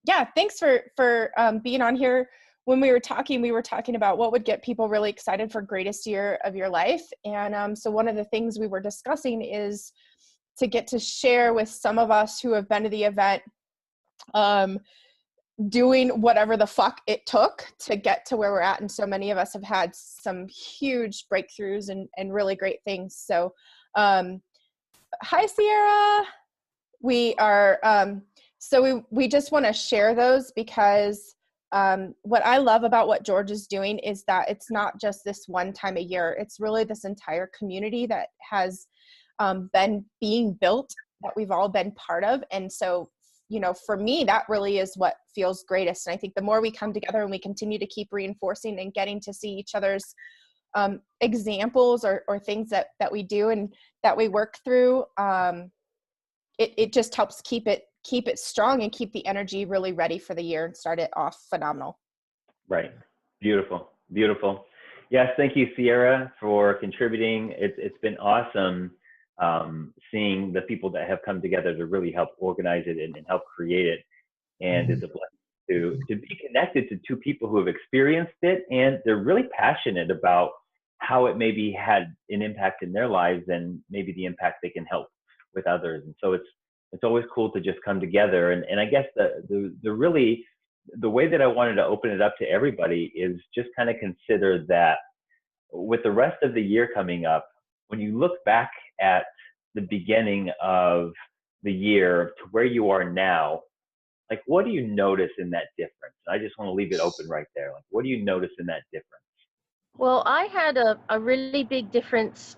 Yeah, thanks for being on here. When we were talking about what would get people really excited for greatest year of your life. And so one of the things we were discussing is to get to share with some of us who have been to the event, um, doing whatever the fuck it took to get to where we're at. And so many of us have had some huge breakthroughs and really great things. So hi, Sierra. We are, we just want to share those because what I love about what George is doing is that it's not just this one time a year. It's really this entire community that has been being built, that we've all been part of. And so, for me, that really is what feels greatest. And I think the more we come together and we continue to keep reinforcing and getting to see each other's examples or things that we do and that we work through, it just helps keep it strong and keep the energy really ready for the year and start it off phenomenal. Right. Beautiful. Beautiful. Yes. Thank you, Sierra, for contributing. It's been awesome seeing the people that have come together to really help organize it and help create it. And it's a blessing to be connected to two people who have experienced it, and they're really passionate about how it maybe had an impact in their lives and maybe the impact they can help with others. And so it's always cool to just come together. And I guess the way that I wanted to open it up to everybody is just kind of consider that with the rest of the year coming up, when you look back at the beginning of the year to where you are now, like, what do you notice in that difference? I just want to leave it open right there. Like, what do you notice in that difference? Well, I had a really big difference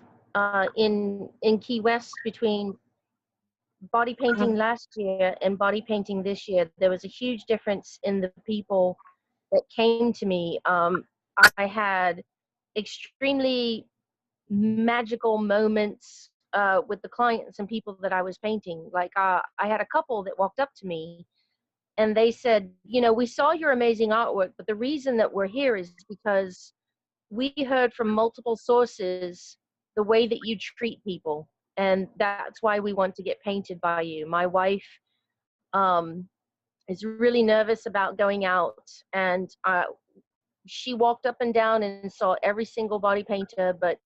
in Key West between body painting last year and body painting this year. There was a huge difference in the people that came to me. I had extremely magical moments with the clients and people that I was painting. Like I had a couple that walked up to me and they said, we saw your amazing artwork, but the reason that we're here is because we heard from multiple sources the way that you treat people. And that's why we want to get painted by you. My wife is really nervous about going out, and she walked up and down and saw every single body painter, but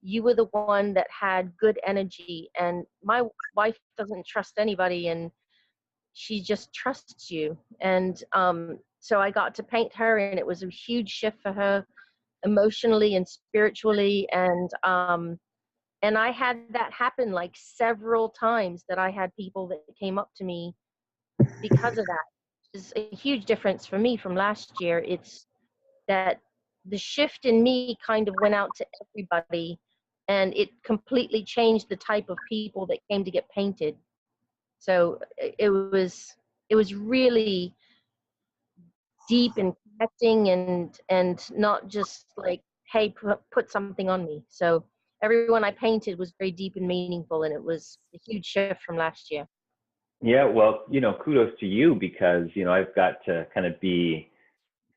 you were the one that had good energy. And my wife doesn't trust anybody, and she just trusts you. And so I got to paint her, and it was a huge shift for her emotionally and spiritually. And I had that happen like several times, that I had people that came up to me because of that. It's a huge difference for me from last year. It's that the shift in me kind of went out to everybody, and it completely changed the type of people that came to get painted. So it was really deep and connecting, and not just like, hey, put something on me. So everyone I painted was very deep and meaningful, and it was a huge shift from last year. Yeah, well, kudos to you, because, I've got to kind of be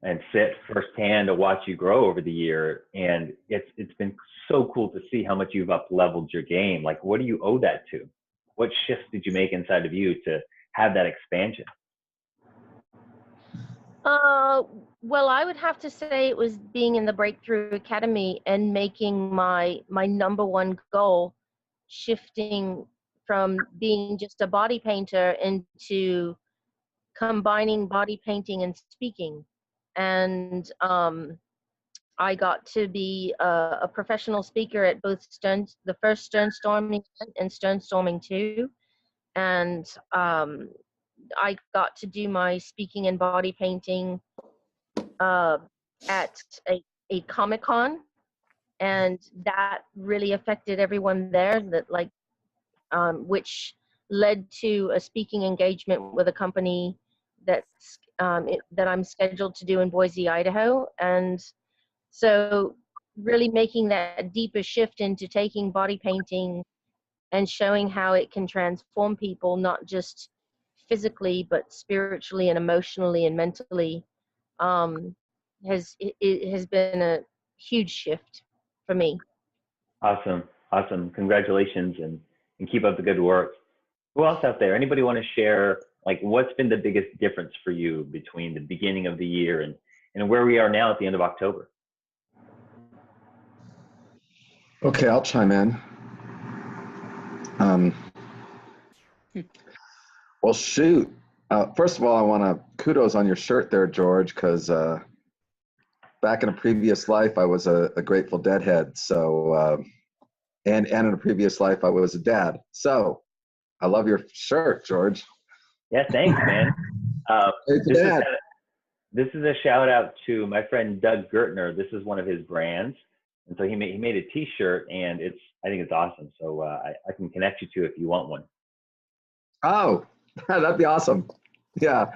and sit firsthand to watch you grow over the year. And it's been so cool to see how much you've up leveled your game. Like, what do you owe that to? What shifts did you make inside of you to have that expansion? Well, I would have to say it was being in the Breakthrough Academy and making my number one goal, shifting from being just a body painter into combining body painting and speaking. And I got to be a professional speaker at both the first Stern Storming and Stern Storming 2. And I got to do my speaking and body painting at a Comic-Con, and that really affected everyone there, that which led to a speaking engagement with a company that I'm scheduled to do in Boise, Idaho. And so really making that deeper shift into taking body painting and showing how it can transform people, not just physically, but spiritually and emotionally and mentally, it has been a huge shift for me. Awesome. Congratulations, and keep up the good work. Who else out there? Anybody want to share Like, what's been the biggest difference for you between the beginning of the year and where we are now at the end of October? Okay, I'll chime in. Well, shoot. First of all, I want to kudos on your shirt there, George, because back in a previous life, I was a Grateful Dead head. So, and in a previous life, I was a dad. So, I love your shirt, George. Yeah, thanks, man. This is a shout out to my friend Doug Gertner. This is one of his brands, and so he made a T-shirt, and I think it's awesome. So I can connect you to it if you want one. Oh, that'd be awesome. Yeah.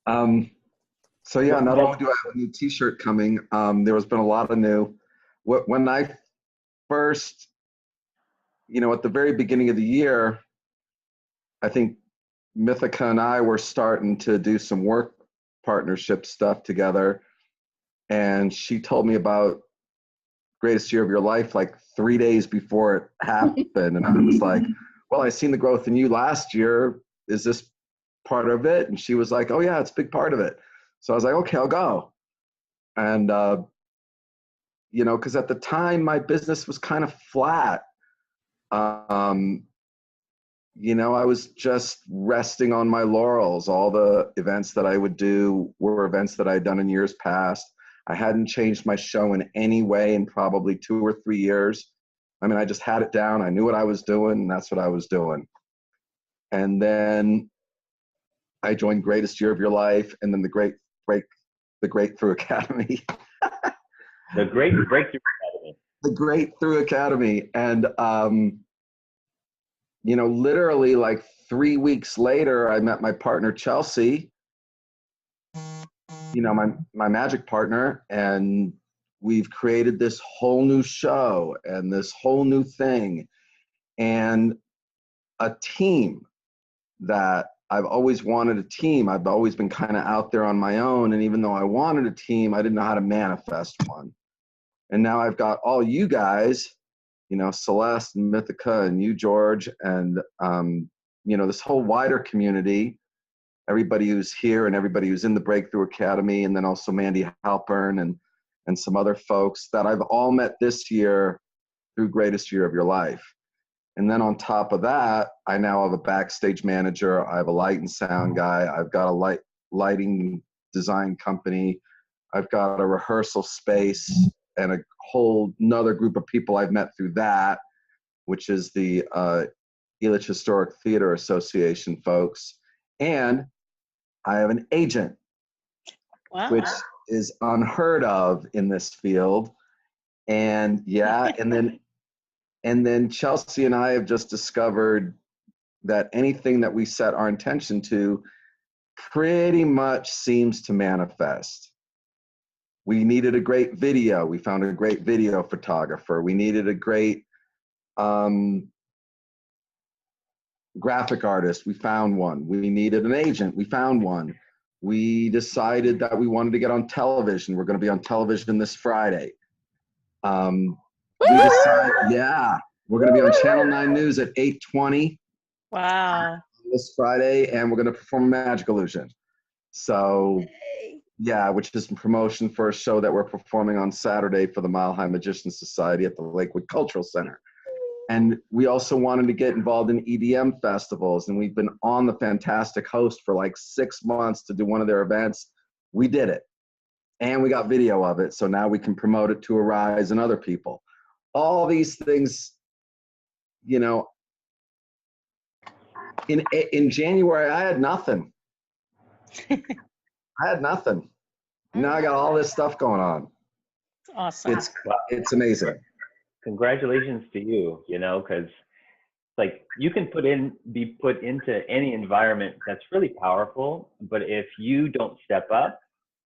So yeah, not only do I have a new T-shirt coming, there has been a lot of new. When I first, at the very beginning of the year, I think Mythica and I were starting to do some work partnership stuff together, and she told me about Greatest Year of Your Life like 3 days before it happened, and I was like, well, I seen the growth in you last year. Is this part of it? And she was like, oh yeah, it's a big part of it. So I was like, okay, I'll go. And because at the time my business was kind of flat. I was just resting on my laurels. All the events that I would do were events that I had done in years past. I hadn't changed my show in any way in probably 2 or 3 years. I mean, I just had it down. I knew what I was doing, and that's what I was doing. And then I joined Greatest Year of Your Life, and then the Great Through Academy. The Great Breakthrough Academy. The Great Through Academy. And, literally like 3 weeks later, I met my partner, Chelsea, my magic partner, and we've created this whole new show and this whole new thing and a team that I've always wanted a team. I've always been kind of out there on my own. And even though I wanted a team, I didn't know how to manifest one. And now I've got all you guys, Celeste and Mythica and you, George, and, this whole wider community, everybody who's here and everybody who's in the Breakthrough Academy, and then also Mandy Halpern and some other folks that I've all met this year through Greatest Year of Your Life. And then on top of that, I now have a backstage manager. I have a light and sound guy. I've got a lighting design company. I've got a rehearsal space and a whole another group of people I've met through that, which is the Elitch Historic Theater Association folks. And I have an agent, wow, which is unheard of in this field. And yeah, and then Chelsea and I have just discovered that anything that we set our intention to pretty much seems to manifest. We needed a great video. We found a great video photographer. We needed a great graphic artist. We found one. We needed an agent. We found one. We decided that we wanted to get on television. We're going to be on television this Friday. Yeah, we're going to be on Channel 9 News at 8:20. Wow. This Friday, and we're going to perform Magic Illusion. So, yeah, which is promotion for a show that we're performing on Saturday for the Mile High Magician Society at the Lakewood Cultural Center. And we also wanted to get involved in EDM festivals, and we've been on the Fantastic Host for like 6 months to do one of their events. We did it, and we got video of it, so now we can promote it to Arise and other people. All these things, in January, I had nothing. I had nothing. Now I got all this stuff going on. Awesome. It's amazing. Congratulations to you, because like you can be put into any environment that's really powerful, but if you don't step up,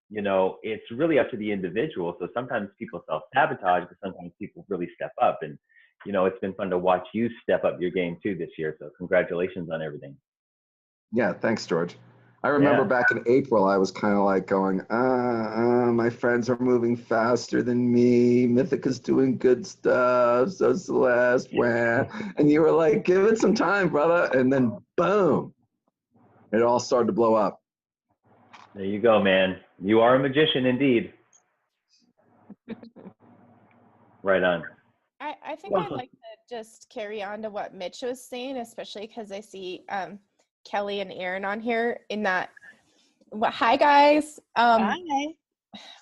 it's really up to the individual. So sometimes people self-sabotage, but sometimes people really step up. And, it's been fun to watch you step up your game too this year. So congratulations on everything. Yeah, thanks, George. I remember back in April, I was kind of like going, my friends are moving faster than me. Mythica's doing good stuff. So Celeste, and you were like, give it some time, brother. And then boom, It all started to blow up. There you go, man. You are a magician indeed. Right on. I think I'd like to just carry on to what Mitch was saying, especially because I see Kelly and Aaron on here in that. Hi guys. Bye.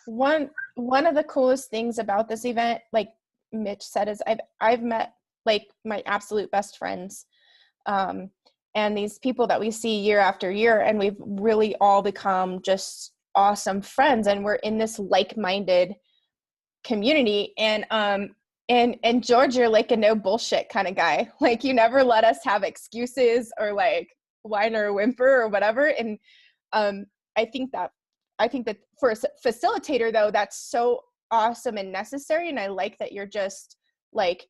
One of the coolest things about this event, like Mitch said, is I've met like my absolute best friends, and these people that we see year after year, and we've really all become just awesome friends, and we're in this like-minded community. And George, you're like a no bullshit kind of guy. Like you never let us have excuses or like whine or whimper or whatever. And I think that for a facilitator though, that's so awesome and necessary. And I like that you're just like,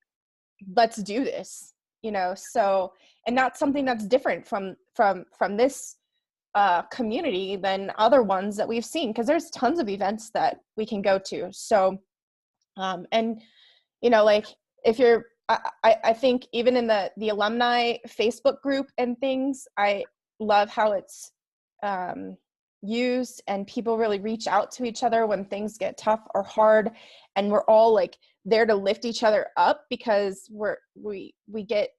let's do this, you know? So, and that's something that's different from this community than other ones that we've seen. 'Cause there's tons of events that we can go to. So, and you know, like if you're, I think even in the alumni Facebook group and things, I love how it's used and people really reach out to each other when things get tough or hard, and we're all like there to lift each other up because we get,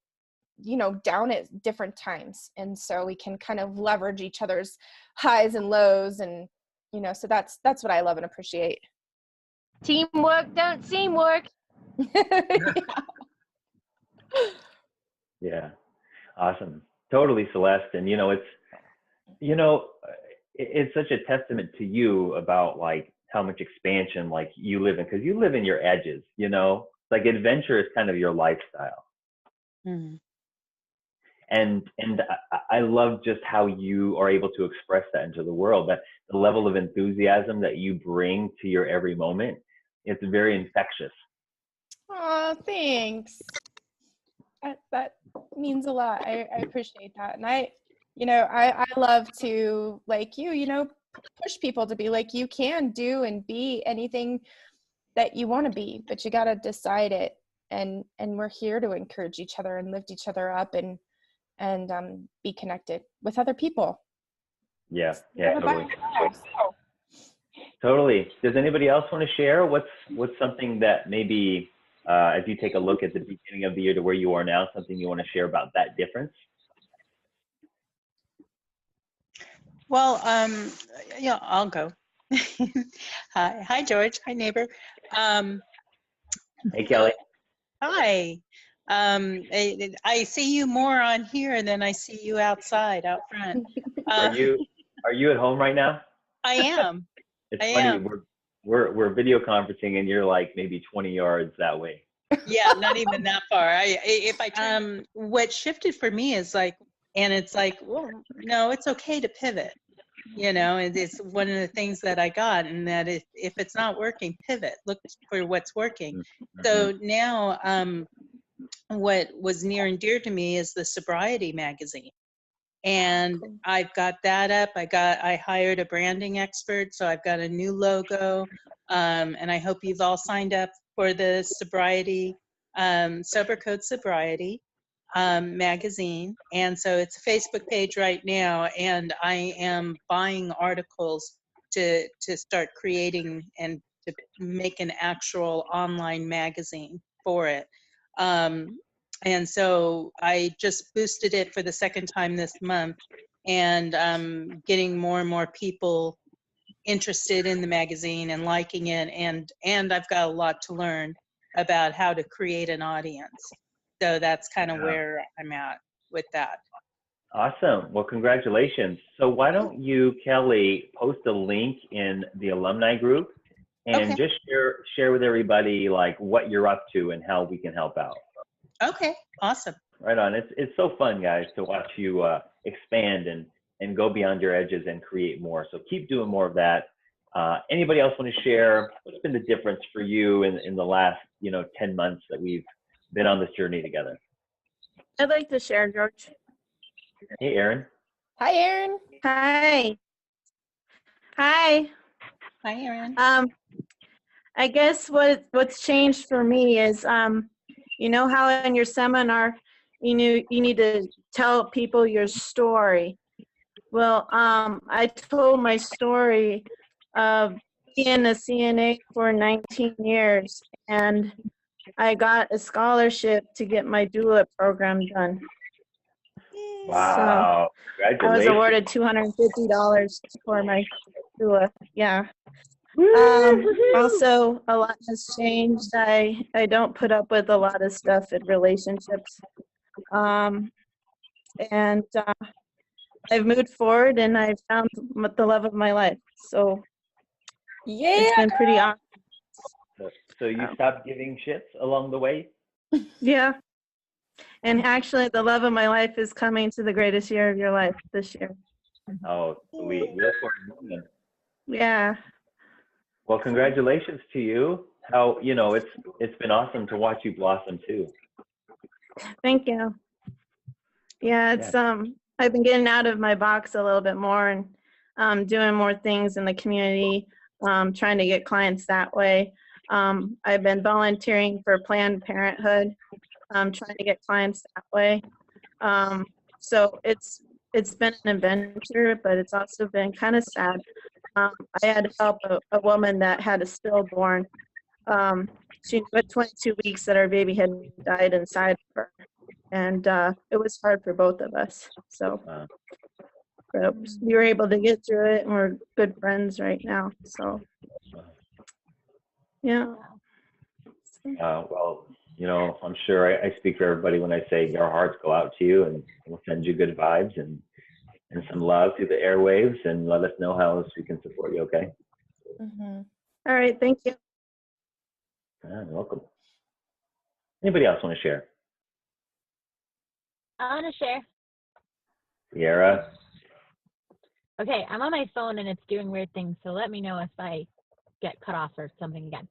you know, down at different times, and so we can kind of leverage each other's highs and lows, and you know, so that's what I love and appreciate. Teamwork don't seem work. Yeah. Awesome. Totally, Celeste. And, you know, it's such a testament to you about like how much expansion like you live in, because you live in your edges, you know, like adventure is kind of your lifestyle. Mm-hmm. And I love just how you are able to express that into the world, that the level of enthusiasm that you bring to your every moment, it's very infectious. Oh, thanks. That means a lot. I appreciate that. And I love to, like you know, push people to be like, you can do and be anything that you want to be, but you got to decide it. And we're here to encourage each other and lift each other up and be connected with other people. Yeah, totally. Totally. Does anybody else want to share what's something that maybe as you take a look at the beginning of the year to where you are now, something you want to share about that difference? Well, yeah, I'll go. Hi, George. Hi, neighbor. Hey, Kelly. Hi. I see you more on here than I see you out front. Are you at home right now? I am. It's funny. We're video conferencing and you're like maybe 20 yards that way. Yeah, not even that far. What shifted for me is like, and it's like, well, no, it's okay to pivot. You know, it's one of the things that I got, and that if it's not working, pivot, look for what's working. Mm-hmm. So now, what was near and dear to me is the sobriety magazine. And I've got that up. I hired a branding expert, so I've got a new logo. And I hope you've all signed up for the sobriety, Sober Code Sobriety magazine. And so it's a Facebook page right now, and I am buying articles to start creating and to make an actual online magazine for it. And so I just boosted it for the second time this month, and getting more and more people interested in the magazine and liking it, and I've got a lot to learn about how to create an audience. So that's kind of where I'm at with that. Awesome. Well, congratulations. So why don't you, Kelly, post a link in the alumni group and just share with everybody like what you're up to and how we can help out. Okay, awesome. Right on. It's so fun, guys, to watch you expand and go beyond your edges and create more. So keep doing more of that. Anybody else want to share what's been the difference for you in the last 10 months that we've been on this journey together? I'd like to share, George. Hey, Aaron. Hi, Aaron. Hi. Hi. Hi, Aaron. I guess what's changed for me is, you know how in your seminar, you need to tell people your story. Well, I told my story of being a CNA for 19 years, and I got a scholarship to get my doula program done. Wow. So I was Congratulations. awarded $250 for my doula. Yeah. Also, a lot has changed. I don't put up with a lot of stuff in relationships. And I've moved forward, and I've found the love of my life. So it's been pretty awesome. So you stopped giving shits along the way? Yeah. And actually, the love of my life is coming to the greatest year of your life this year. Oh, sweet. We look forward to meeting them. Yeah. Well, congratulations to you. How, you know, it's been awesome to watch you blossom too. Thank you. Yeah, it's I've been getting out of my box a little bit more and doing more things in the community, trying to get clients that way. I've been volunteering for Planned Parenthood, trying to get clients that way. So it's been an adventure, but it's also been kind of sad. I had to help a woman that had a stillborn. She knew at 22 weeks that our baby had died inside of her. And it was hard for both of us. So but we were able to get through it, and we're good friends right now. So, yeah. Well, you know, I'm sure I speak for everybody when I say our hearts go out to you, and we'll send you good vibes and some love through the airwaves, and let us know how else we can support you, okay? All right. Thank you. You're welcome. Anybody else want to share? I want to share. Sierra? Okay, I'm on my phone and it's doing weird things, so let me know if I get cut off or something again.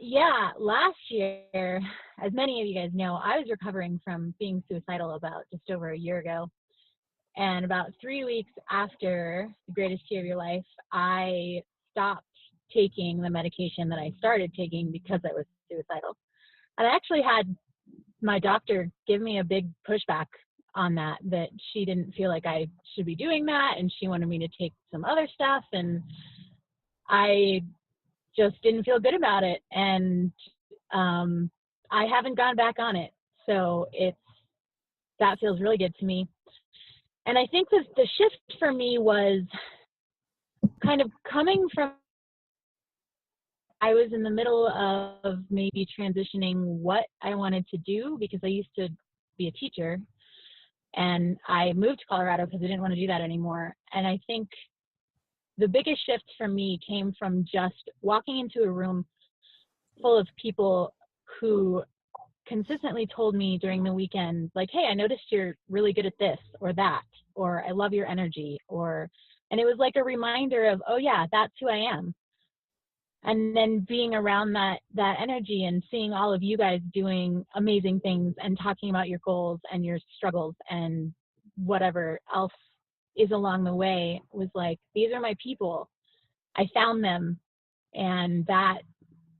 Yeah, last year, as many of you guys know, I was recovering from being suicidal about just over a year ago. And about 3 weeks after the greatest year of your life, I stopped taking the medication that I started taking because I was suicidal. And I actually had my doctor give me a big pushback on that she didn't feel like I should be doing that, and she wanted me to take some other stuff, and I just didn't feel good about it. And I haven't gone back on it. So that feels really good to me. And I think that the shift for me was kind of coming from, I was in the middle of maybe transitioning what I wanted to do, because I used to be a teacher, and I moved to Colorado because I didn't want to do that anymore. And I think the biggest shift for me came from just walking into a room full of people who consistently told me during the weekend, like, hey, I noticed you're really good at this or that, or I love your energy, and it was like a reminder of, oh yeah, that's who I am. And then being around that energy and seeing all of you guys doing amazing things and talking about your goals and your struggles and whatever else is along the way was like, these are my people. I found them. And that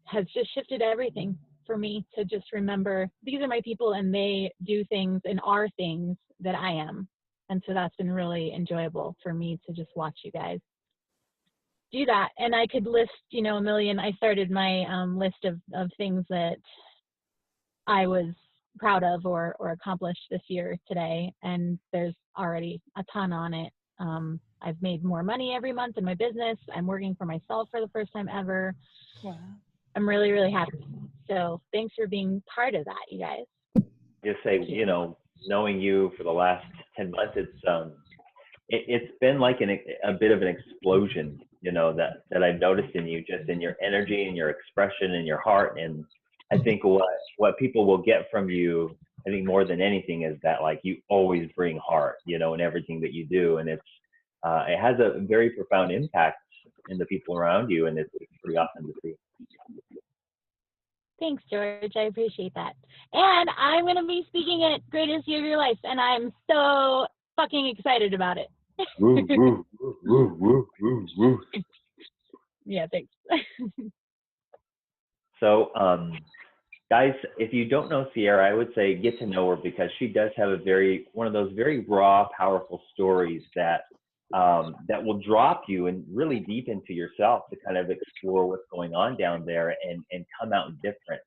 has just shifted everything for me, to just remember these are my people and they do things and are things that I am. And so that's been really enjoyable for me to just watch you guys do that. And I could list, a million. I started my list of things that I was proud of or accomplished this year today. And there's already a ton on it. I've made more money every month in my business. I'm working for myself for the first time ever. Wow. I'm really, really happy. So thanks for being part of that, you guys. Just say, knowing you for the last 10 months, it's been like a bit of an explosion, that I've noticed in you, just in your energy and your expression and your heart. And I think what people will get from you, I think more than anything, is that like you always bring heart, in everything that you do. And it has a very profound impact in the people around you. And it's pretty awesome to see. Thanks, George. I appreciate that. And I'm going to be speaking at Greatest Year of Your Life, and I'm so fucking excited about it. Woo, woo, woo, woo, woo, woo. Yeah, thanks. So Guys, if you don't know Sierra, I would say get to know her, because she does have one of those very raw, powerful stories that that will drop you and really deep into yourself to kind of explore what's going on down there and come out different.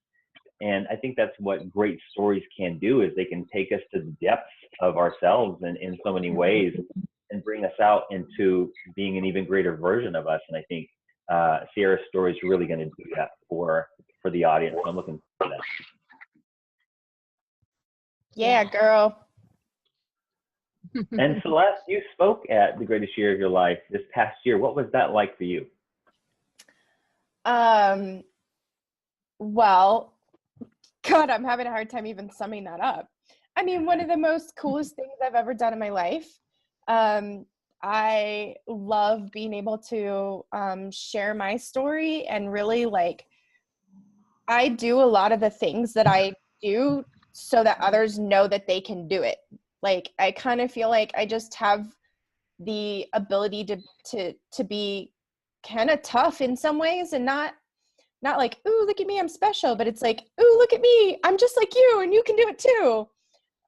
And I think that's what great stories can do, is they can take us to the depths of ourselves in so many ways and bring us out into being an even greater version of us. And I think Sierra's story is really going to do that for the audience. So I'm looking for that. Yeah, girl. And Celeste, you spoke at the greatest year of your life this past year. What was that like for you? Well, God, I'm having a hard time even summing that up. I mean, one of the most coolest things I've ever done in my life. I love being able to share my story, and really, like, I do a lot of the things that I do so that others know that they can do it. Like, I kind of feel like I just have the ability to be kind of tough in some ways, and not like, ooh, look at me, I'm special, but it's like, ooh, look at me, I'm just like you, and you can do it too.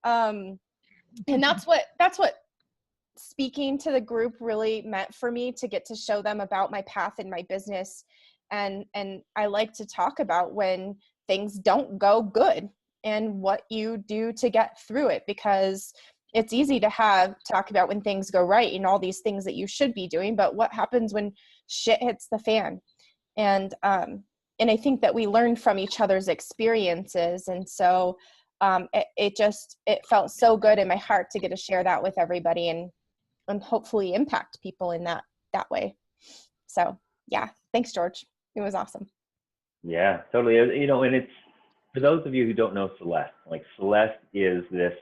And that's what speaking to the group really meant for me, to get to show them about my path in my business. And I like to talk about when things don't go good and what you do to get through it, because it's easy to talk about when things go right and all these things that you should be doing, but what happens when shit hits the fan? And I think that we learn from each other's experiences. And so it felt so good in my heart to get to share that with everybody, and hopefully impact people in that way. So yeah, thanks, George. It was awesome. Yeah, totally. You know, and it's, for those of you who don't know Celeste, like, Celeste is this,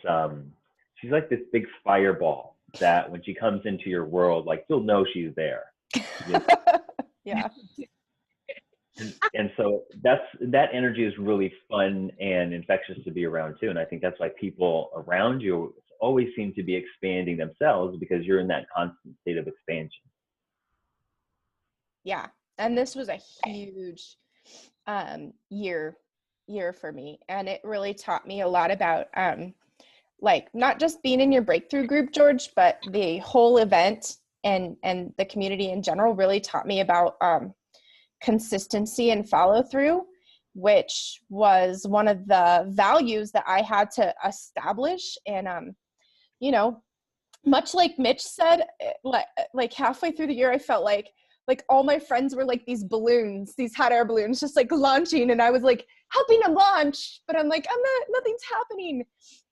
she's like this big fireball that when she comes into your world, like, you'll know she's there. Yeah. And so that energy is really fun and infectious to be around too. And I think that's why people around you always seem to be expanding themselves, because you're in that constant state of expansion. Yeah. And this was a huge year for me. And it really taught me a lot about like, not just being in your breakthrough group, George, but the whole event and the community in general really taught me about consistency and follow through, which was one of the values that I had to establish. And you know, much like Mitch said, like halfway through the year, I felt like all my friends were like these balloons, these hot air balloons, just like launching, and I was like helping them launch, but I'm like, nothing's happening.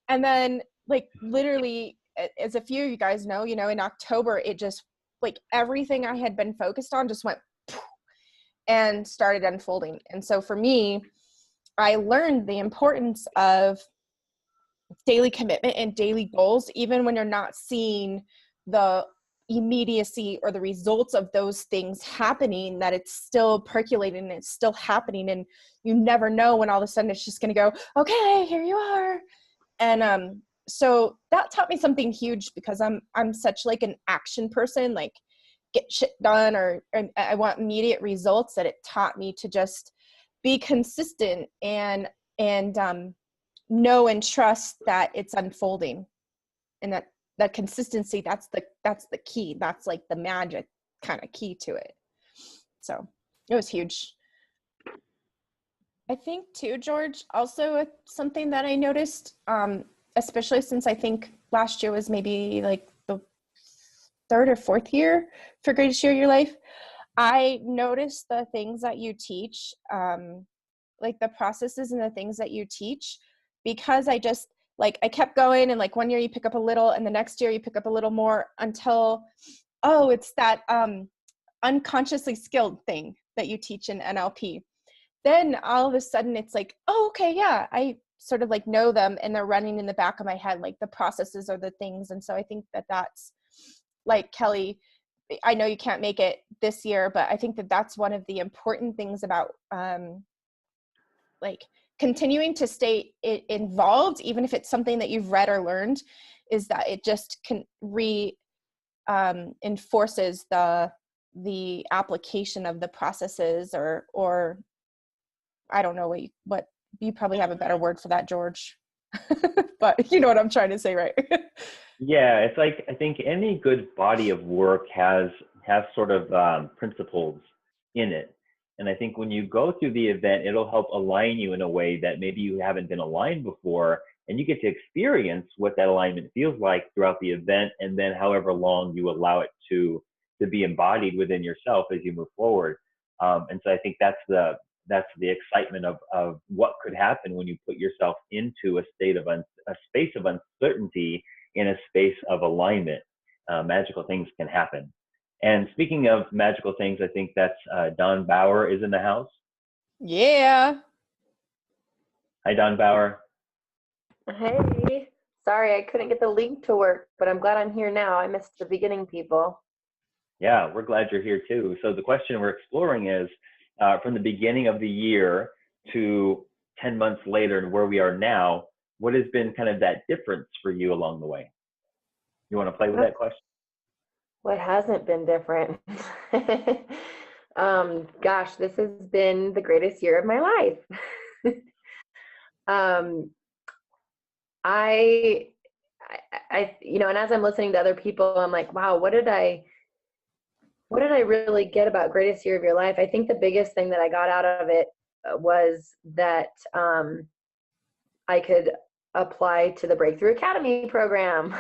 And then, like, literally, as a few of you guys know, you know, in October, it just, like, everything I had been focused on just went and started unfolding. And so for me, I learned the importance of daily commitment and daily goals, even when you're not seeing the immediacy or the results of those things happening, that it's still percolating and it's still happening. And you never know when all of a sudden it's just going to go, okay, here you are. And so that taught me something huge, because I'm such like an action person, like get shit done, or I want immediate results, that it taught me to just be consistent and know and trust that it's unfolding, and that consistency, that's the key. That's like the magic kind of key to it. So it was huge. I think too, George, also something that I noticed, especially since I think last year was maybe like the third or fourth year for Greatest Year of Your Life, I noticed the things that you teach, like the processes and the things that you teach, because I just, like, I kept going, and like one year you pick up a little, and the next year you pick up a little more, until, oh, it's that unconsciously skilled thing that you teach in NLP. Then all of a sudden it's like, oh, okay, yeah, I sort of like know them, and they're running in the back of my head, like the processes are the things. And so I think that that's, like, Kelly, I know you can't make it this year, but I think that that's one of the important things about like continuing to stay involved, even if it's something that you've read or learned, is that it just can enforces the application of the processes, or I don't know what you probably have a better word for that, George. But you know what I'm trying to say, right? Yeah, it's like I think any good body of work has sort of principles in it. And I think when you go through the event, it'll help align you in a way that maybe you haven't been aligned before, and you get to experience what that alignment feels like throughout the event, and then however long you allow it to be embodied within yourself as you move forward. And so I think that's the excitement of what could happen when you put yourself into a space of uncertainty in a space of alignment. Magical things can happen. And speaking of magical things, I think that's Don Bauer is in the house. Yeah. Hi, Don Bauer. Hey, sorry I couldn't get the link to work, but I'm glad I'm here now. I missed the beginning, people. Yeah, we're glad you're here too. So the question we're exploring is from the beginning of the year to 10 months later and where we are now, what has been kind of that difference for you along the way? You want to play with that question? What hasn't been different? Gosh, this has been the greatest year of my life. I, and as I'm listening to other people, I'm like, wow, what did I really get about greatest year of your life? I think the biggest thing that I got out of it was that I could apply to the Breakthrough Academy program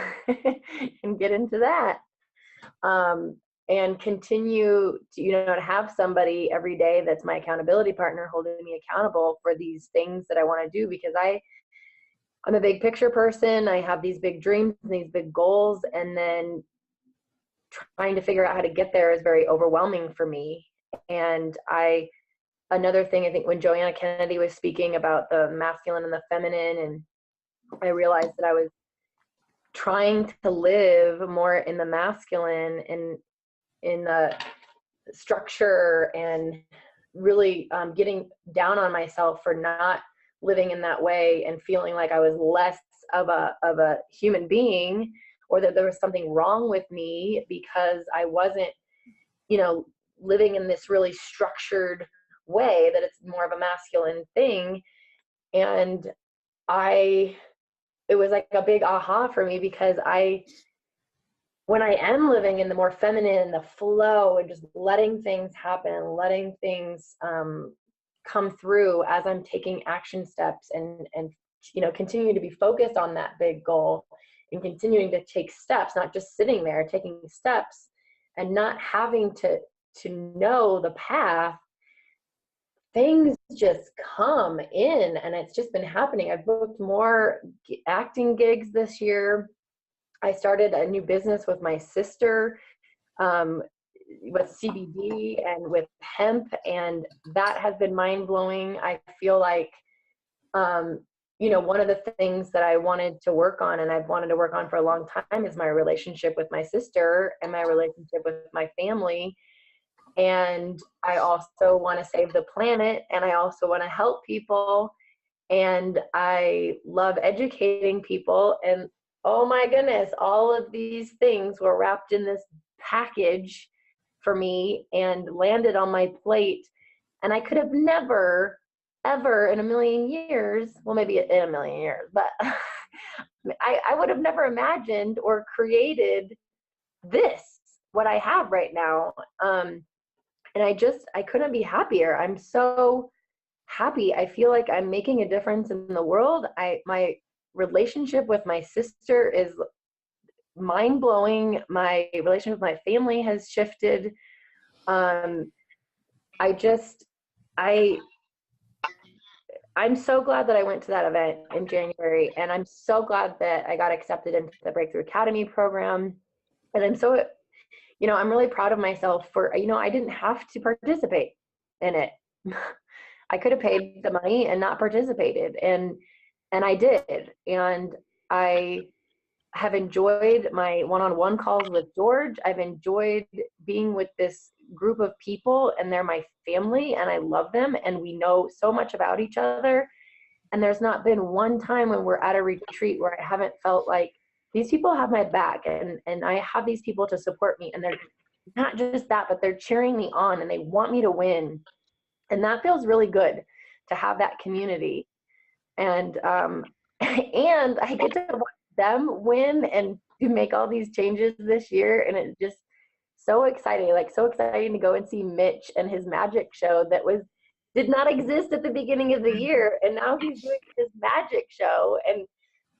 and get into that. And continue to, to have somebody every day that's my accountability partner holding me accountable for these things that I want to do, because I'm a big picture person. I have these big dreams and these big goals, and then trying to figure out how to get there is very overwhelming for me. And another thing, I think when Joanna Kennedy was speaking about the masculine and the feminine, and I realized that I was trying to live more in the masculine and in the structure, and really getting down on myself for not living in that way and feeling like I was less of a human being, or that there was something wrong with me because I wasn't, living in this really structured way, that it's more of a masculine thing. And it was like a big aha for me, because when I am living in the more feminine, the flow, and just letting things happen, letting things come through as I'm taking action steps, and continuing to be focused on that big goal, and continuing to take steps, not just sitting there, taking steps and not having to know the path, things just come in, and it's just been happening. I've booked more acting gigs this year. I started a new business with my sister, with CBD and with hemp, and that has been mind-blowing. I feel like, one of the things that I wanted to work on, and I've wanted to work on for a long time, is my relationship with my sister and my relationship with my family. And I also want to save the planet, and I also want to help people, and I love educating people. And oh my goodness, all of these things were wrapped in this package for me and landed on my plate. And I could have never, ever in a million years, well, maybe in a million years, but I would have never imagined or created this, what I have right now. And I couldn't be happier. I'm so happy. I feel like I'm making a difference in the world. My relationship with my sister is mind-blowing. My relationship with my family has shifted. I'm so glad that I went to that event in January, and I'm so glad that I got accepted into the Breakthrough Academy program. And I'm so, I'm really proud of myself for, I didn't have to participate in it. I could have paid the money and not participated, and I did. And I have enjoyed my one-on-one calls with George. I've enjoyed being with this group of people, and they're my family, and I love them, and we know so much about each other. And there's not been one time when we're at a retreat where I haven't felt like these people have my back, and I have these people to support me, and they're not just that, but they're cheering me on, and they want me to win. And that feels really good to have that community. and and I get to watch them win and to make all these changes this year, and it's just so exciting, like so exciting to go and see Mitch and his magic show that did not exist at the beginning of the year, and now he's doing his magic show, and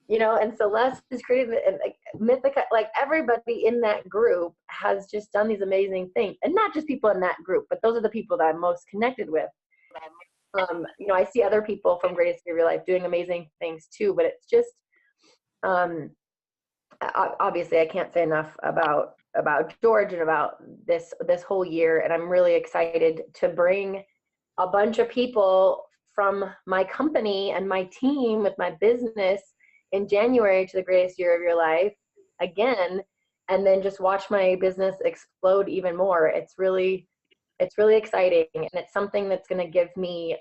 and Celeste is creating, and like Mythica, like everybody in that group has just done these amazing things, and not just people in that group, but those are the people that I'm most connected with. I see other people from Greatest Year of Your Life doing amazing things too, but it's just, obviously I can't say enough about George and about this whole year, and I'm really excited to bring a bunch of people from my company and my team with my business in January to the Greatest Year of Your Life again, and then just watch my business explode even more. It's really exciting, and it's something that's going to give me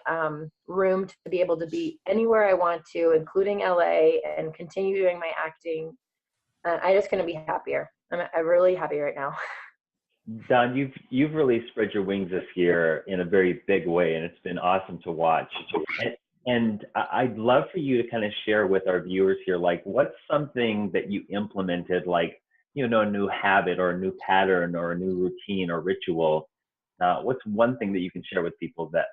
room to be able to be anywhere I want to, including LA, and continue doing my acting. I'm just going to be happier. I'm really happy right now. Dawn, you've really spread your wings this year in a very big way, and it's been awesome to watch. And I'd love for you to kind of share with our viewers here, like what's something that you implemented, like, a new habit or a new pattern or a new routine or ritual. What's one thing that you can share with people that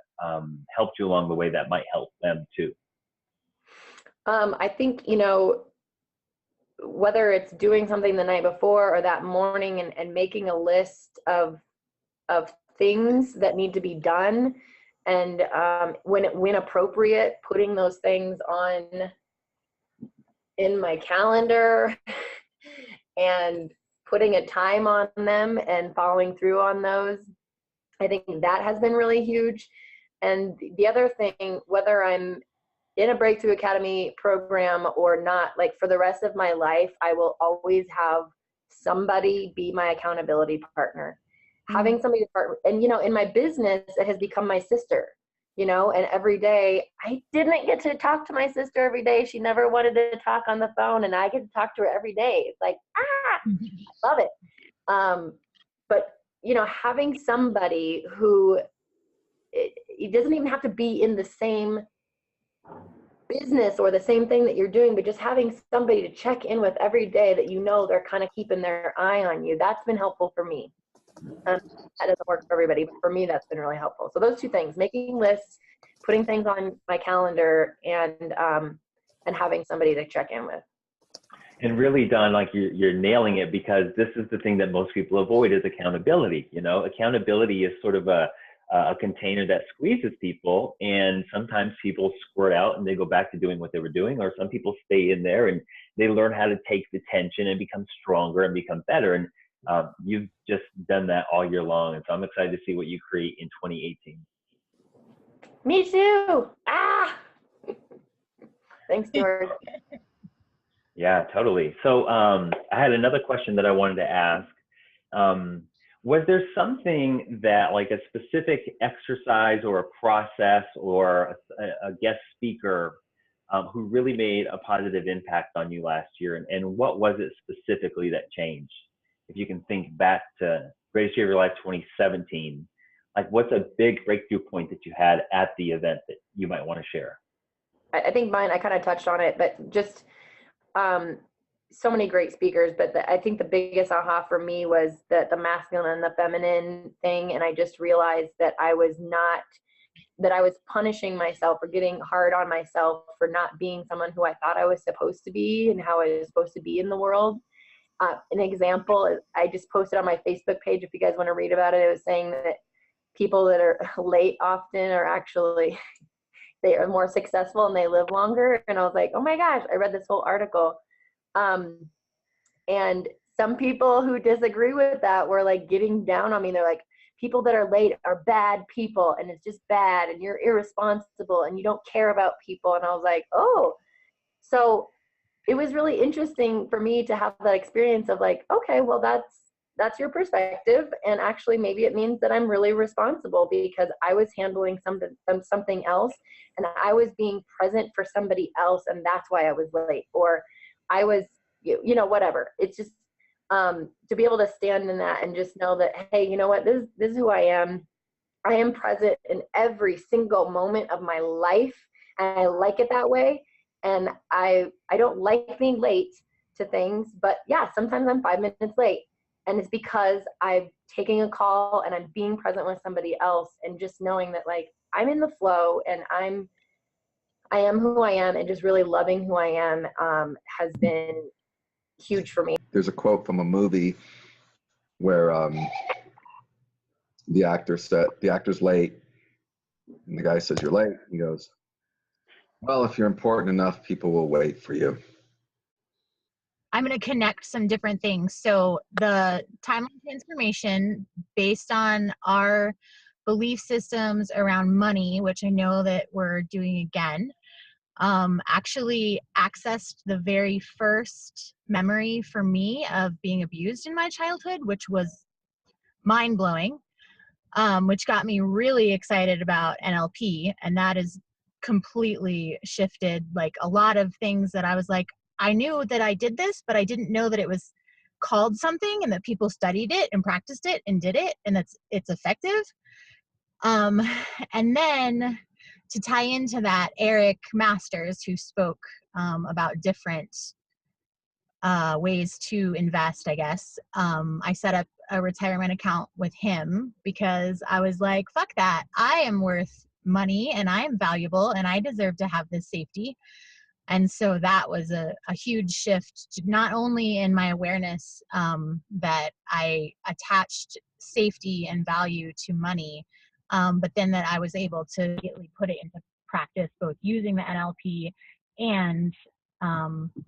helped you along the way that might help them too? I think, whether it's doing something the night before or that morning and making a list of things that need to be done, and when appropriate, putting those things on in my calendar and putting a time on them and following through on those. I think that has been really huge. And the other thing, whether I'm in a Breakthrough Academy program or not, like for the rest of my life, I will always have somebody be my accountability partner. Having somebody to partner, and in my business, it has become my sister, and every day, I didn't get to talk to my sister every day. She never wanted to talk on the phone, and I get to talk to her every day. It's like, I love it. But, having somebody who, it doesn't even have to be in the same business or the same thing that you're doing, but just having somebody to check in with every day that they're kind of keeping their eye on you, that's been helpful for me. That doesn't work for everybody, but for me, that's been really helpful. So those two things, making lists, putting things on my calendar, and having somebody to check in with. And really, Dawn, like you're nailing it, because this is the thing that most people avoid is accountability. Accountability is sort of a container that squeezes people, and sometimes people squirt out and they go back to doing what they were doing, or some people stay in there and they learn how to take the tension and become stronger and become better. And you've just done that all year long, and so I'm excited to see what you create in 2018. Me too. Thanks, George. Yeah, totally. So I had another question that I wanted to ask. Was there something that, like a specific exercise or a process or a guest speaker who really made a positive impact on you last year? And what was it specifically that changed? If you can think back to Greatest Year of Your Life 2017, like what's a big breakthrough point that you had at the event that you might want to share? I think mine, I kind of touched on it, but just so many great speakers, but I think the biggest aha for me was the masculine and the feminine thing. And I just realized that I was punishing myself or getting hard on myself for not being someone who I thought I was supposed to be and how I was supposed to be in the world. An example, I just posted on my Facebook page, if you guys want to read about it, it was saying that people that are late often are actually, they are more successful and they live longer. And I was like, oh my gosh, I read this whole article. And some people who disagree with that were like getting down on me. They're like, people that are late are bad people, and it's just bad, and you're irresponsible, and you don't care about people. And I was like, oh, so it was really interesting for me to have that experience of like, okay, well, that's your perspective, and actually maybe it means that I'm really responsible because I was handling something else, and I was being present for somebody else, and that's why I was late, or I was, whatever. It's just to be able to stand in that and just know that, hey, you know what, this is who I am. I am present in every single moment of my life, I like it that way. And I don't like being late to things, but yeah, sometimes I'm 5 minutes late. And it's because I'm taking a call and I'm being present with somebody else, and just knowing that like I'm in the flow and I am who I am, and just really loving who I am has been huge for me. There's a quote from a movie where the actor's late, and the guy says, "You're late." He goes, "Well, if you're important enough, people will wait for you." I'm going to connect some different things. So the timeline transformation, based on our belief systems around money, which I know that we're doing again, actually accessed the very first memory for me of being abused in my childhood, which was mind-blowing, which got me really excited about NLP. And that has completely shifted like a lot of things that I was like, I knew that I did this, but I didn't know that it was called something and that people studied it and practiced it and did it and it's effective. And then to tie into that, Eric Masters, who spoke about different ways to invest, I guess, I set up a retirement account with him because I was like, fuck that. I am worth money and I am valuable and I deserve to have this safety. And so that was a huge shift, not only in my awareness that I attached safety and value to money, but then that I was able to immediately put it into practice, both using the NLP and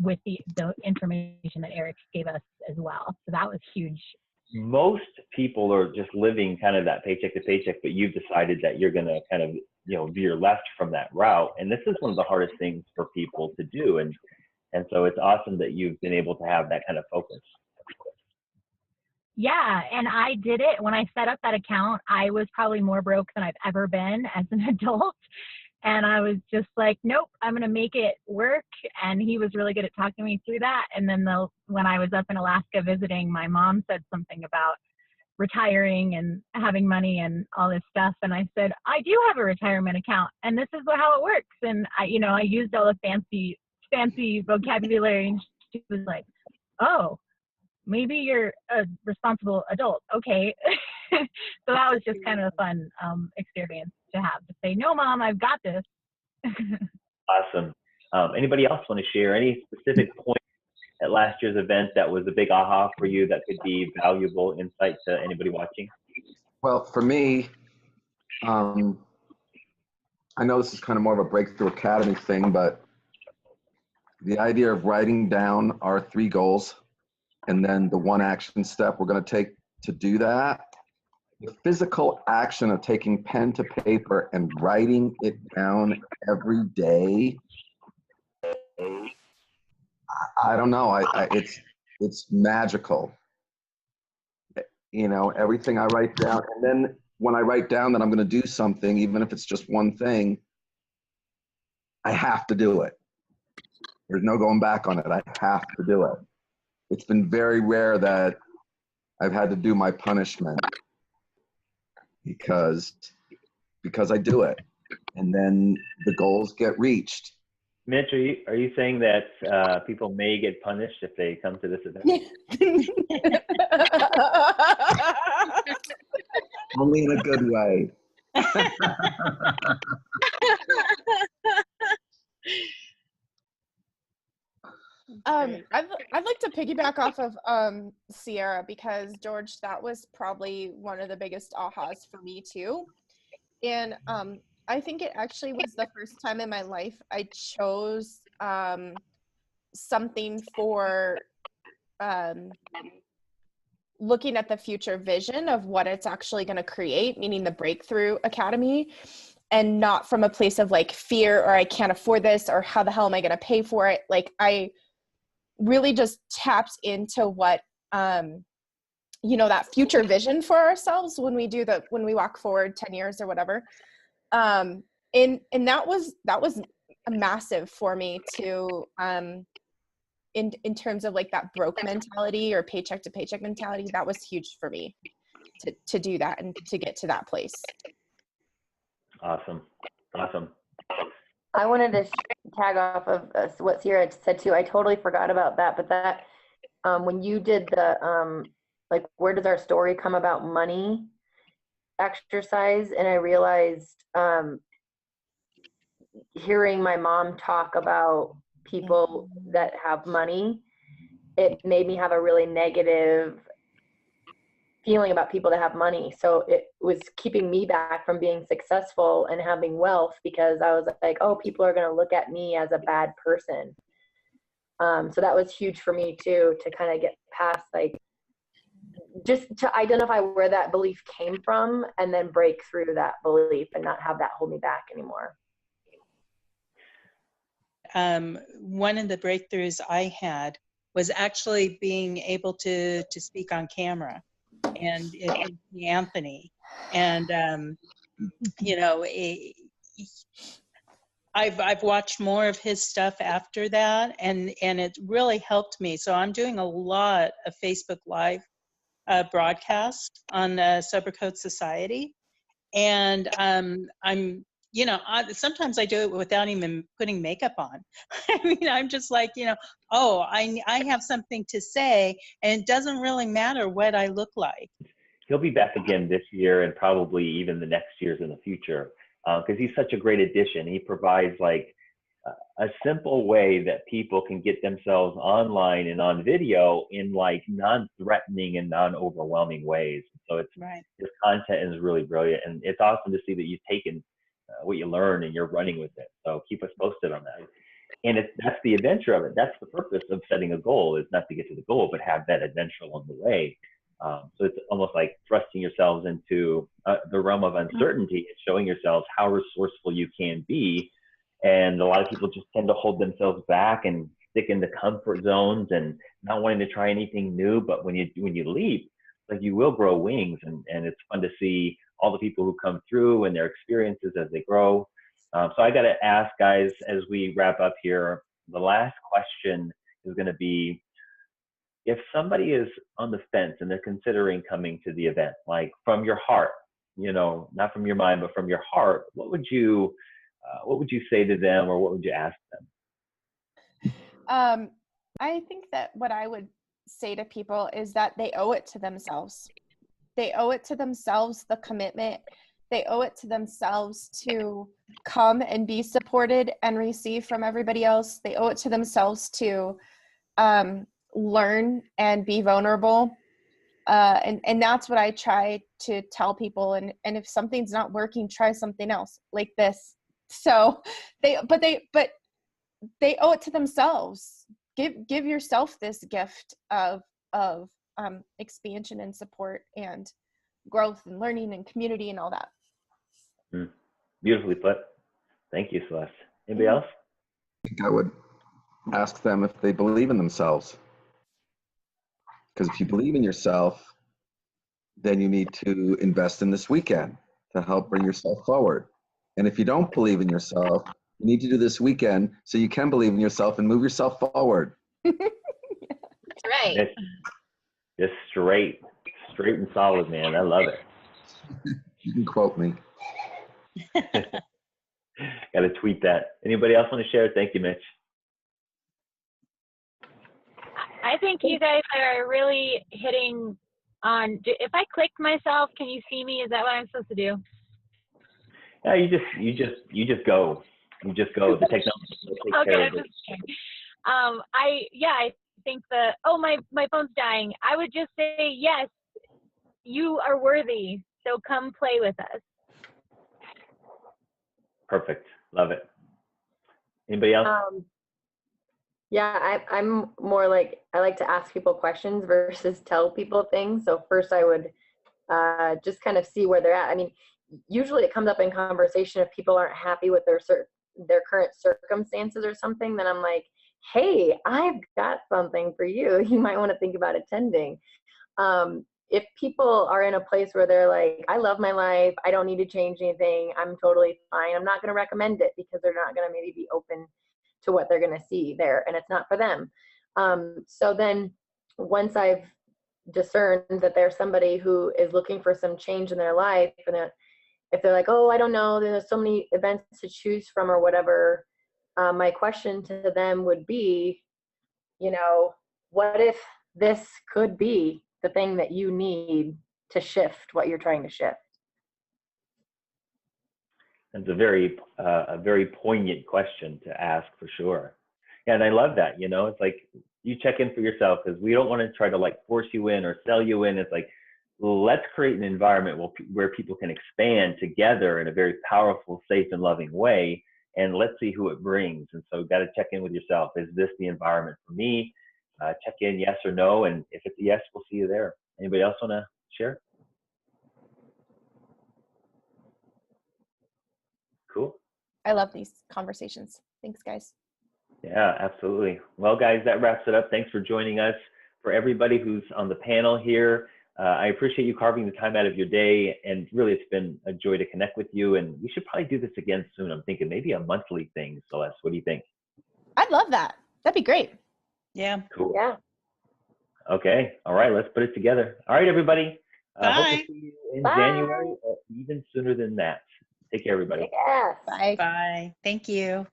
with the information that Eric gave us as well. So that was huge. Most people are just living kind of that paycheck to paycheck, but you've decided that you're going to kind of, veer left from that route. And this is one of the hardest things for people to do. And so it's awesome that you've been able to have that kind of focus. Yeah, and I did it when I set up that account. I was probably more broke than I've ever been as an adult. And I was just like, nope, I'm going to make it work. And he was really good at talking me through that. And then when I was up in Alaska visiting, my mom said something about retiring and having money and all this stuff. And I said, I do have a retirement account and this is how it works. And I used all the fancy vocabulary, and she was like, oh, maybe you're a responsible adult. Okay. So that was just kind of a fun experience to have, to say, no, Mom, I've got this. Awesome. Anybody else want to share any specific point at last year's event that was a big aha for you that could be valuable insight to anybody watching? Well, for me, I know this is kind of more of a Breakthrough Academy thing, but the idea of writing down our 3 goals and then the 1 action step we're going to take to do that, the physical action of taking pen to paper and writing it down every day, I don't know. It's magical. Everything I write down, and then when I write down that I'm going to do something, even if it's just one thing, I have to do it. There's no going back on it. I have to do it. It's been very rare that I've had to do my punishment because I do it, and then the goals get reached. Mitch, are you saying that people may get punished if they come to this event? Only in a good way. I'd like to piggyback off of Sierra, because George, that was probably one of the biggest ahas for me too. And I think it actually was the first time in my life I chose something for looking at the future vision of what it's actually going to create, meaning the Breakthrough Academy, and not from a place of like fear or I can't afford this or how the hell am I going to pay for it. Like I really just tapped into what that future vision for ourselves when we walk forward 10 years or whatever. And that was a massive for me to in terms of like that broke mentality or paycheck to paycheck mentality. That was huge for me to do that and to get to that place. Awesome. I wanted to tag off of what Sierra said too. I totally forgot about that, but that when you did the like, where does our story come about money exercise, and I realized hearing my mom talk about people that have money, it made me have a really negative feeling about people that have money. So it was keeping me back from being successful and having wealth, because I was like, oh, people are going to look at me as a bad person. So that was huge for me too, to kind of get past, like, just to identify where that belief came from and then break through that belief and not have that hold me back anymore. One of the breakthroughs I had was actually being able to speak on camera, and Anthony, and you know, I've watched more of his stuff after that, and it really helped me. So I'm doing a lot of Facebook Live broadcasts on Sober Code Society, and I'm, you know, sometimes I do it without even putting makeup on. I mean, I'm just like, you know, oh, I have something to say, and it doesn't really matter what I look like. He'll be back again this year and probably even the next years in the future, because he's such a great addition. He provides like a simple way that people can get themselves online and on video in like non-threatening and non-overwhelming ways. So it's right. His content is really brilliant, and it's awesome to see that you've taken what you learned and you're running with it. So keep us posted on that. And that's the adventure of it. That's the purpose of setting a goal, is not to get to the goal, but have that adventure along the way. So it's almost like thrusting yourselves into the realm of uncertainty and showing yourselves how resourceful you can be. And a lot of people just tend to hold themselves back and stick in the comfort zones and not wanting to try anything new. But when you leap, like, you will grow wings, and it's fun to see all the people who come through and their experiences as they grow. So I got to ask, guys, as we wrap up here, the last question is going to be, if somebody is on the fence and they're considering coming to the event, like from your heart, you know, not from your mind, but from your heart, what would you say to them, or what would you ask them? I think that what I would say to people is that they owe it to themselves. They owe it to themselves, the commitment. They owe it to themselves to come and be supported and receive from everybody else. They owe it to themselves to learn and be vulnerable. And that's what I try to tell people. And if something's not working, try something else like this. So they owe it to themselves. Give yourself this gift of expansion and support and growth and learning and community and all that. Beautifully put. Thank you, Celeste. Anybody else? I think I would ask them if they believe in themselves. Because if you believe in yourself, then you need to invest in this weekend to help bring yourself forward. And if you don't believe in yourself, you need to do this weekend so you can believe in yourself and move yourself forward. That's right. It's just straight and solid, man. I love it. You can quote me. Got to tweet that. Anybody else want to share? Thank you, Mitch. I think you guys are really hitting on. If I click myself, can you see me? Is that what I'm supposed to do? Yeah, you just go. You just go. The technology will take care of it. I think my phone's dying. I would just say, yes, you are worthy. So come play with us. Perfect. Love it. Anybody else? Yeah, I'm more like, I like to ask people questions versus tell people things. So first I would just kind of see where they're at. I mean, usually it comes up in conversation if people aren't happy with their current circumstances or something, then I'm like, hey, I've got something for you. You might want to think about attending. If people are in a place where they're like, I love my life, I don't need to change anything, I'm totally fine, I'm not going to recommend it, because they're not going to maybe be open to what they're going to see there, and it's not for them. So then once I've discerned that there's somebody who is looking for some change in their life, if they're like, oh, I don't know, there's so many events to choose from or whatever, my question to them would be, you know, what if this could be the thing that you need to shift what you're trying to shift? It's a very poignant question to ask for sure. Yeah, and I love that. You know, it's like you check in for yourself, because we don't want to try to like force you in or sell you in. It's like, let's create an environment where people can expand together in a very powerful, safe, and loving way. And let's see who it brings. And so, got to check in with yourself. Is this the environment for me? Check in, yes or no. And if it's a yes, we'll see you there. Anybody else want to share? Cool. I love these conversations. Thanks, guys. Yeah, absolutely. Well, guys, that wraps it up. Thanks for joining us. For everybody who's on the panel here, I appreciate you carving the time out of your day. And really, it's been a joy to connect with you. And we should probably do this again soon. I'm thinking maybe a monthly thing, Celeste. What do you think? I'd love that. That'd be great. Yeah. Cool. Yeah. Okay. All right. Let's put it together. All right, everybody. Hope Bye. to see you in Bye. January or even sooner than that. Take care, everybody. Yes. Bye. Bye. Thank you.